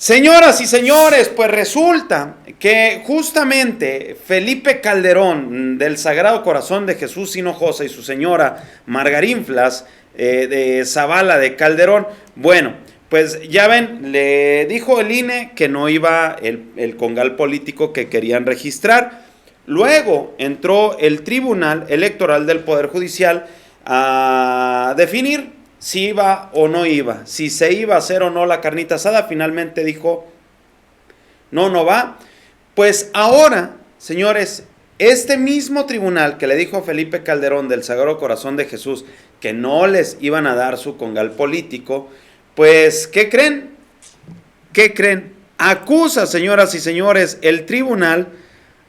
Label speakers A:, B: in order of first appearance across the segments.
A: Señoras y señores, pues resulta que justamente Felipe Calderón del Sagrado Corazón de Jesús Hinojosa y su señora Margarinflas de Zavala de Calderón, bueno, pues ya ven, le dijo el INE que no iba el congal político que querían registrar. Luego entró el Tribunal Electoral del Poder Judicial a definir si iba o no iba, si se iba a hacer o no la carnita asada. Finalmente dijo, no, no va. Pues ahora, señores, este mismo tribunal que le dijo a Felipe Calderón del Sagrado Corazón de Jesús que no les iban a dar su congal político, pues, ¿qué creen? ¿Qué creen? Acusa, señoras y señores, el tribunal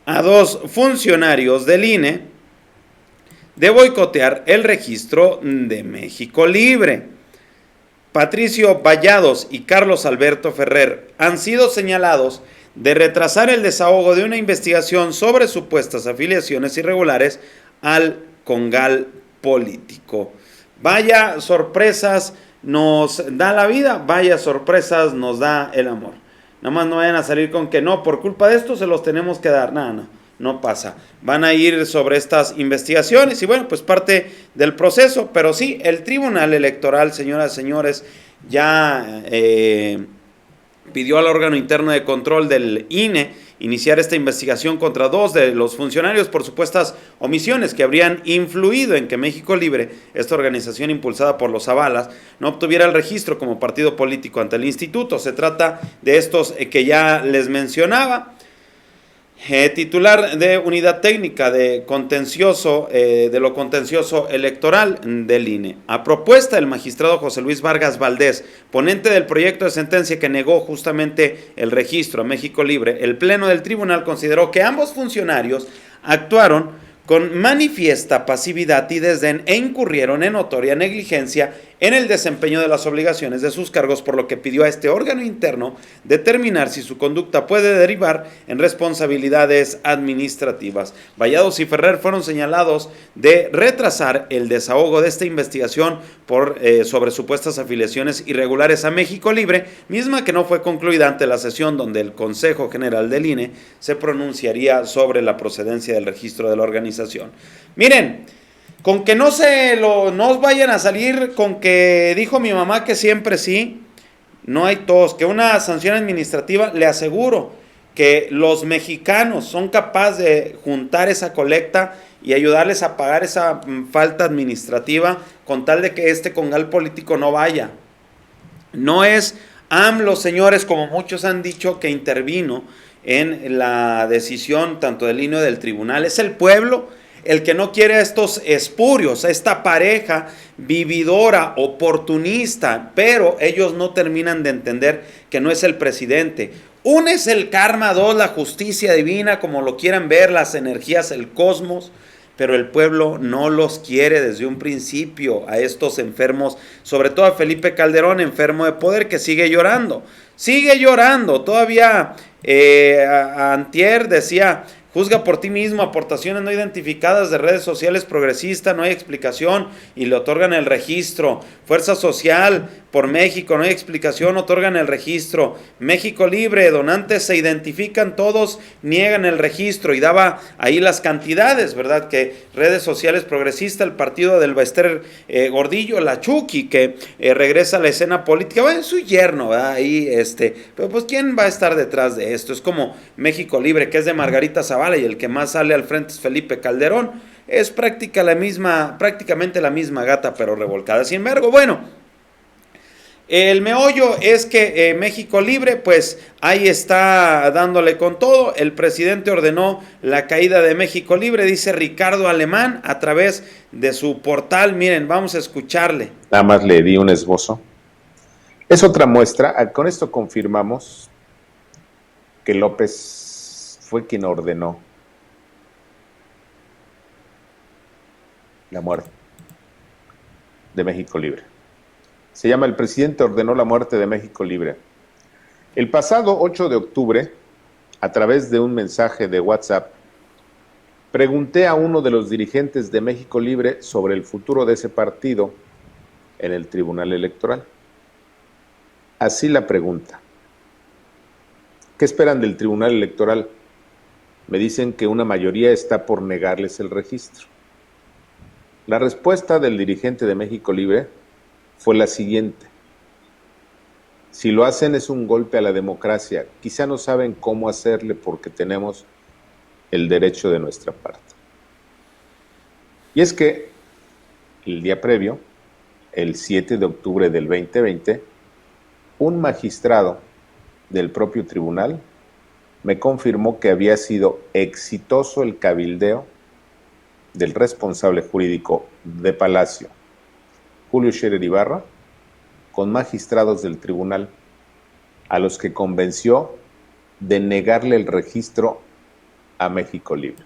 A: a dos funcionarios del INE de boicotear el registro de México Libre. Patricio Vallados y Carlos Alberto Ferrer han sido señalados de retrasar el desahogo de una investigación sobre supuestas afiliaciones irregulares al congal político. Vaya sorpresas nos da la vida, vaya sorpresas nos da el amor. Nada más no vayan a salir con que no, por culpa de esto se los tenemos que dar. Nada, no pasa. Van a ir sobre estas investigaciones y bueno, pues parte del proceso, pero sí, el Tribunal Electoral, señoras y señores, ya pidió al órgano interno de control del INE iniciar esta investigación contra dos de los funcionarios por supuestas omisiones que habrían influido en que México Libre, esta organización impulsada por los Zavalas, no obtuviera el registro como partido político ante el instituto. Se trata de estos que ya les mencionaba. Titular de Unidad Técnica de Contencioso, de lo Contencioso Electoral del INE. A propuesta del magistrado José Luis Vargas Valdés, ponente del proyecto de sentencia que negó justamente el registro a México Libre, el Pleno del Tribunal consideró que ambos funcionarios actuaron con manifiesta pasividad y desdén e incurrieron en notoria negligencia en el desempeño de las obligaciones de sus cargos, por lo que pidió a este órgano interno determinar si su conducta puede derivar en responsabilidades administrativas. Vallados y Ferrer fueron señalados de retrasar el desahogo de esta investigación sobre supuestas afiliaciones irregulares a México Libre, misma que no fue concluida ante la sesión donde el Consejo General del INE se pronunciaría sobre la procedencia del registro de la organización. Miren, con que no os vayan a salir con que dijo mi mamá que siempre sí, no hay tos, que una sanción administrativa, le aseguro que los mexicanos son capaces de juntar esa colecta y ayudarles a pagar esa falta administrativa con tal de que este congal político no vaya. No es AMLO, señores, como muchos han dicho, que intervino en la decisión tanto del INE y del tribunal, es el pueblo el que no quiere a estos espurios, a esta pareja vividora, oportunista, pero ellos no terminan de entender que no es el presidente. Uno es el karma, dos la justicia divina, como lo quieran ver, las energías, el cosmos, pero el pueblo no los quiere desde un principio a estos enfermos, sobre todo a Felipe Calderón, enfermo de poder, que sigue llorando, todavía antier decía: juzga por ti mismo, aportaciones no identificadas de redes sociales progresistas, no hay explicación y le otorgan el registro. Fuerza Social por México, no hay explicación, otorgan el registro. México Libre, donantes se identifican todos, niegan el registro, y daba ahí las cantidades, ¿verdad? Que redes sociales progresistas, el partido del Bester Gordillo, la Chucky, que regresa a la escena política, bueno, su yerno, ¿verdad? Ahí, pero pues ¿quién va a estar detrás de esto? Es como México Libre, que es de Margarita Zavala, y el que más sale al frente es Felipe Calderón. Es prácticamente la misma gata, pero revolcada. Sin embargo, bueno, el meollo es que México Libre, pues ahí está dándole con todo. El presidente ordenó la caída de México Libre, dice Ricardo Alemán a través de su portal. Miren, vamos a escucharle.
B: Nada más le di un esbozo. Es otra muestra. Con esto confirmamos que López fue quien ordenó la muerte de México Libre. Se llama: el presidente ordenó la muerte de México Libre. El pasado 8 de octubre, a través de un mensaje de WhatsApp, pregunté a uno de los dirigentes de México Libre sobre el futuro de ese partido en el Tribunal Electoral. Así la pregunta: ¿Qué esperan del Tribunal Electoral? Me dicen que una mayoría está por negarles el registro. La respuesta del dirigente de México Libre fue la siguiente: si lo hacen es un golpe a la democracia, quizá no saben cómo hacerle porque tenemos el derecho de nuestra parte. Y es que el día previo, el 7 de octubre del 2020, un magistrado del propio tribunal me confirmó que había sido exitoso el cabildeo del responsable jurídico de Palacio, Julio Scherer Ibarra, con magistrados del tribunal, a los que convenció de negarle el registro a México Libre.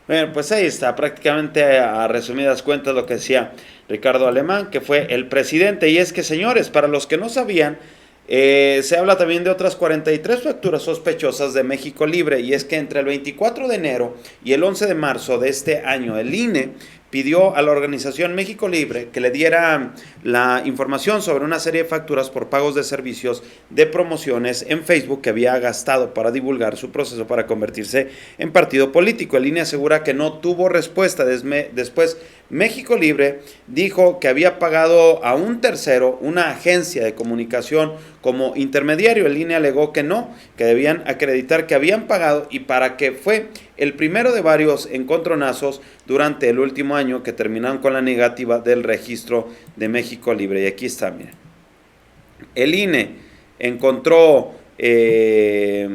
A: Bueno, pues ahí está, prácticamente a resumidas cuentas lo que decía Ricardo Alemán, que fue el presidente. Y es que, señores, para los que no sabían, se habla también de otras 43 facturas sospechosas de México Libre, y es que entre el 24 de enero y el 11 de marzo de este año, el INE pidió a la organización México Libre que le diera la información sobre una serie de facturas por pagos de servicios de promociones en Facebook que había gastado para divulgar su proceso para convertirse en partido político. El INE asegura que no tuvo respuesta. Después, México Libre dijo que había pagado a un tercero, una agencia de comunicación, como intermediario. El INE alegó que no, que debían acreditar que habían pagado, y para que fue el primero de varios encontronazos durante el último año que terminaron con la negativa del registro de México Libre. Y aquí está, miren. El INE encontró que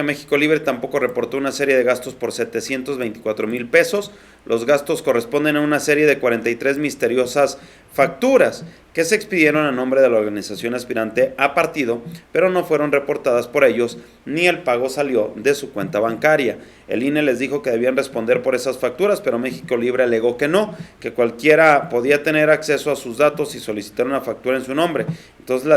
A: México Libre tampoco reportó una serie de gastos por 724,000 pesos. Los gastos corresponden a una serie de 43 misteriosas facturas que se expidieron a nombre de la organización aspirante a partido, pero no fueron reportadas por ellos, ni el pago salió de su cuenta bancaria. El INE les dijo que debían responder por esas facturas, pero México Libre alegó que no, que cualquiera podía tener acceso a sus datos y solicitar una factura en su nombre. Entonces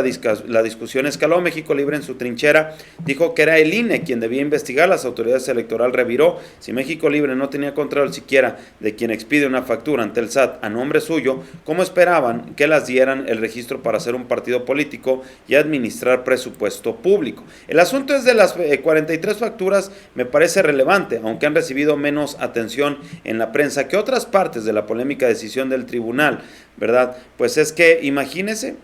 A: la discusión escaló. México Libre, en su trinchera, dijo que era el INE quien debía investigar. Las autoridades electorales reviró. Si México Libre no tenía control siquiera de quien expide una factura ante el SAT a nombre suyo, ¿cómo esperaban que las dieran el registro para ser un partido político y administrar presupuesto público? El asunto es de las 43 facturas, me parece relevante, aunque han recibido menos atención en la prensa que otras partes de la polémica decisión del tribunal, ¿verdad? Pues es que imagínense,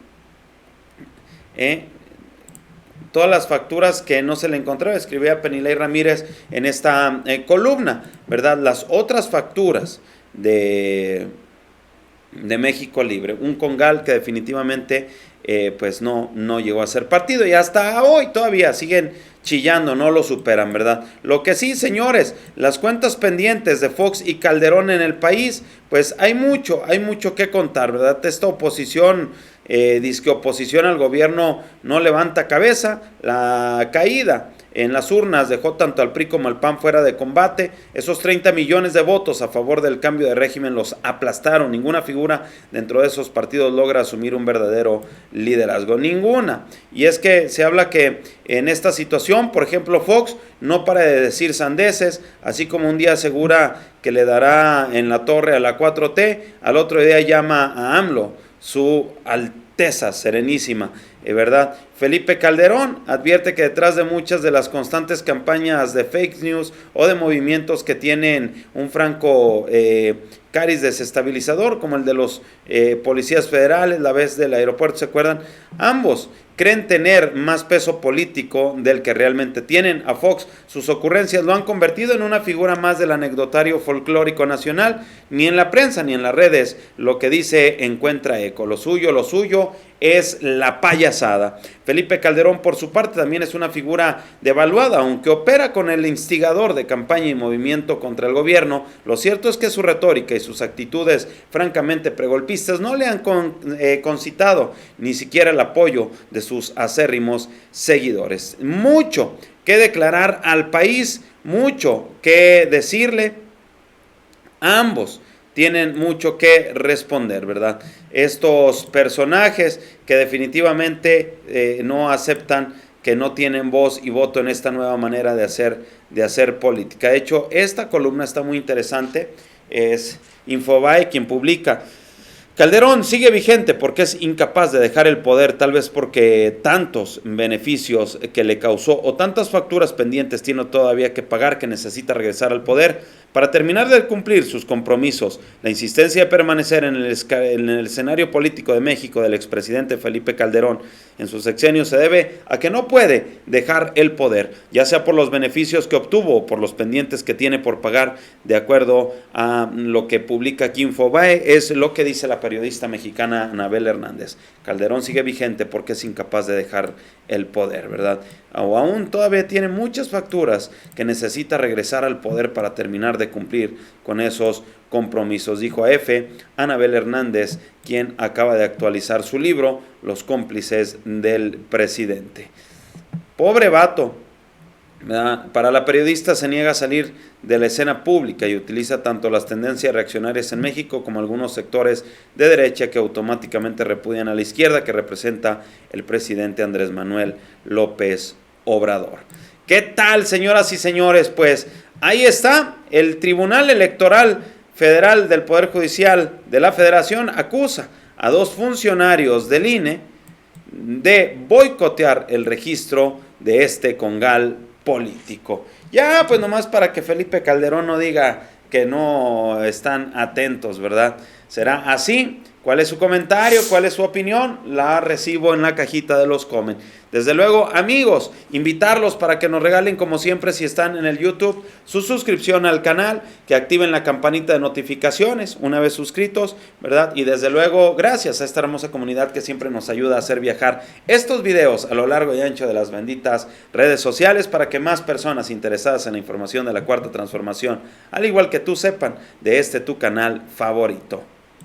A: todas las facturas que no se le encontraba, escribía Penilei Ramírez en esta columna, ¿verdad? Las otras facturas de México Libre, un congal que definitivamente pues no llegó a ser partido, y hasta hoy todavía siguen chillando, no lo superan, ¿verdad? Lo que sí, señores, las cuentas pendientes de Fox y Calderón en el país, pues hay mucho que contar, ¿verdad? Esta oposición, disque oposición al gobierno, no levanta cabeza. La caída en las urnas dejó tanto al PRI como al PAN fuera de combate. Esos 30 millones de votos a favor del cambio de régimen los aplastaron. Ninguna figura dentro de esos partidos logra asumir un verdadero liderazgo, ninguna. Y es que se habla que en esta situación, por ejemplo, Fox no para de decir sandeces, así como un día asegura que le dará en la torre a la 4T, al otro día llama a AMLO su Alteza Serenísima, ¿verdad? Felipe Calderón advierte que detrás de muchas de las constantes campañas de fake news o de movimientos que tienen un franco cariz desestabilizador, como el de los policías federales, la vez del aeropuerto, ¿se acuerdan? Ambos creen tener más peso político del que realmente tienen. A Fox sus ocurrencias lo han convertido en una figura más del anecdotario folclórico nacional. Ni en la prensa ni en las redes lo que dice encuentra eco. Lo suyo es la payasada. Felipe Calderón, por su parte, también es una figura devaluada, aunque opera con el instigador de campaña y movimiento contra el gobierno. Lo cierto es que su retórica y sus actitudes francamente pregolpistas no le han concitado ni siquiera el apoyo de sus acérrimos seguidores. Mucho que declarar al país, mucho que decirle. Ambos tienen mucho que responder, ¿verdad? Estos personajes que definitivamente no aceptan, que no tienen voz y voto en esta nueva manera de hacer política. De hecho, esta columna está muy interesante. Es Infobae quien publica Calderón sigue vigente porque es incapaz de dejar el poder, tal vez porque tantos beneficios que le causó o tantas facturas pendientes tiene todavía que pagar que necesita regresar al poder para terminar de cumplir sus compromisos. La insistencia de permanecer en el escenario político de México del expresidente Felipe Calderón en su sexenio se debe a que no puede dejar el poder, ya sea por los beneficios que obtuvo o por los pendientes que tiene por pagar, de acuerdo a lo que publica aquí Infobae, es lo que dice la periodista mexicana Anabel Hernández. Calderón sigue vigente porque es incapaz de dejar el poder, ¿verdad? O aún todavía tiene muchas facturas que necesita regresar al poder para terminar de cumplir con esos compromisos, dijo a EFE Anabel Hernández, quien acaba de actualizar su libro Los cómplices del presidente. Pobre vato, ¿verdad? Para la periodista se niega a salir de la escena pública y utiliza tanto las tendencias reaccionarias en México como algunos sectores de derecha que automáticamente repudian a la izquierda que representa el presidente Andrés Manuel López Obrador. ¿Qué tal, señoras y señores? Pues ahí está, el Tribunal Electoral Federal del Poder Judicial de la Federación acusa a 2 funcionarios del INE de boicotear el registro de este congal político. Ya, pues nomás para que Felipe Calderón no diga que no están atentos, ¿verdad? Será así. ¿Cuál es su comentario? ¿Cuál es su opinión? La recibo en la cajita de los comments. Desde luego, amigos, invitarlos para que nos regalen, como siempre, si están en el YouTube, su suscripción al canal, que activen la campanita de notificaciones una vez suscritos, ¿verdad? Y desde luego, gracias a esta hermosa comunidad que siempre nos ayuda a hacer viajar estos videos a lo largo y ancho de las benditas redes sociales para que más personas interesadas en la información de la Cuarta Transformación, al igual que tú, sepan de este tu canal favorito.